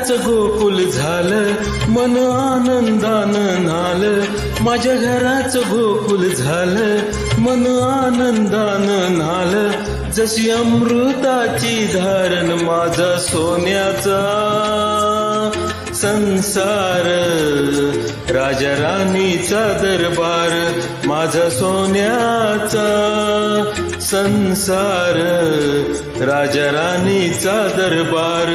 घराचं गोकुल झालं, मन आनंदानं नालं. माझ्या घराचं गोकुल झालं, मन आनंदानं नालं. जशी अमृताची धारण माझा सोन्याचा संसार, राजा राणीचा दरबार. माझा सोन्याचा संसार, राजा राणीचा दरबार.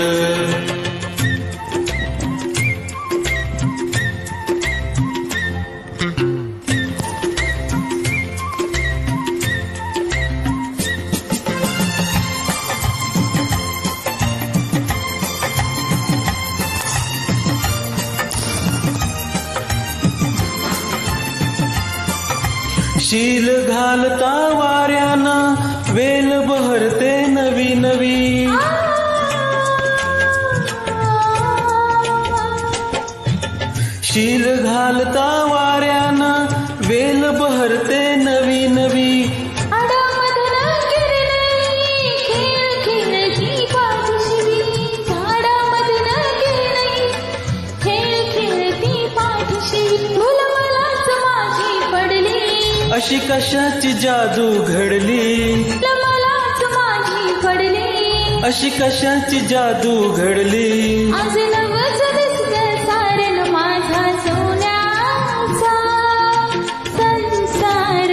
शील घालता वाऱ्यानं वेल बहरते नवी नवी. शील घालता वाऱ्यानं वेल बहरते नवी नवी. अशी कशाची जादू घडली, मलाच माझी पडली. अशी कशाची जादू घडली. आज नवच दिसतं सारण माझा सोन्याचा संसार,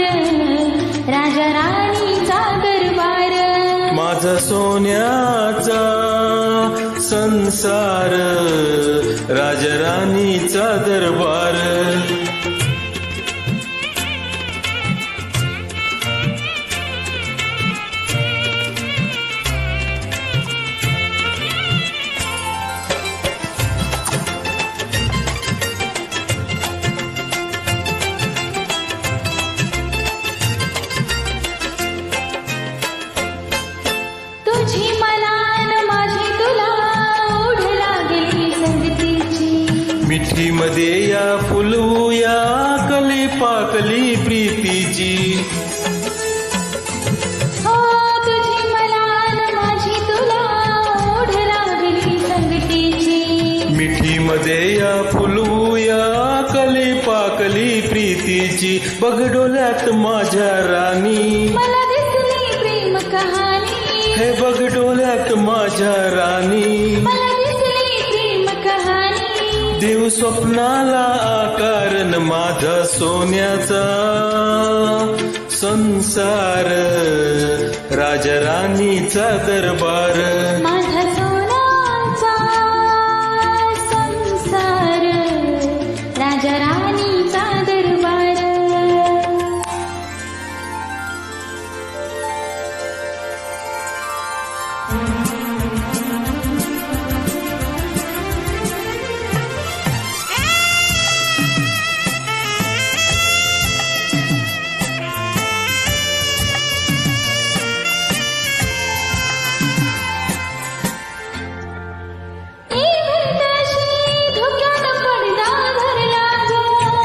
राजा राणीचा दरबार. माझा सोन्याचा संसार, राजा राणीचा दरबार. तुझी मला न माझी तुला ओढ लागली संगतीची. मिठी मध्ये या फुलवूया कली पाकली प्रीतीची. हो तुझी मला न माझी तुला ओढ लागली संगतीची. मिठी मध्ये या फुलवूया कली पाकली प्रीतीची. बघ डोळ्यात माझ्या राणी, मला दिसली प्रेम कहाणी. हे बघ डोळ्यात माझ्या राणी, मला दिसली प्रेम कहाणी. देव स्वप्नाला आकारण माझा सोन्याचा संसार, राजा राणीचा दरबार. माझा सोन्याचा संसार, राजा राणीचा दरबार.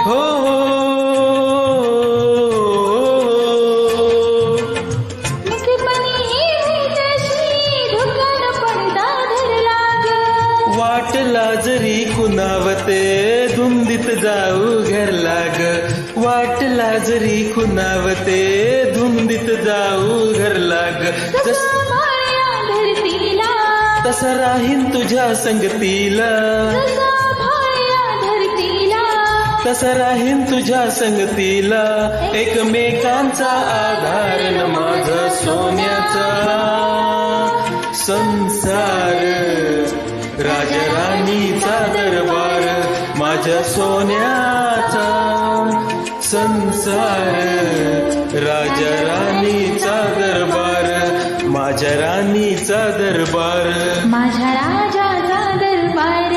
हो वाट लाजरी कुणावते धुंदीत जाऊ घरला ग. वाट लाजरी कुणावते धुंदीत जाऊ घरला ग. तसा राहीन तुझ्या संगतीला, तसा राहीन तुझ्या संगतीला. एकमेकांचा आधार न माझा सोन्याचा संसार, राजा राणीचा दरबार. माझ्या सोन्याचा संसार, राजा राणीचा दरबार. माझ्या राणीचा दरबार. माझ्या राजाचा दरबार,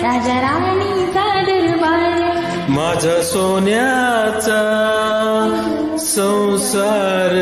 राजा राणीचा दरबार. माझा सोन्याचा संसार,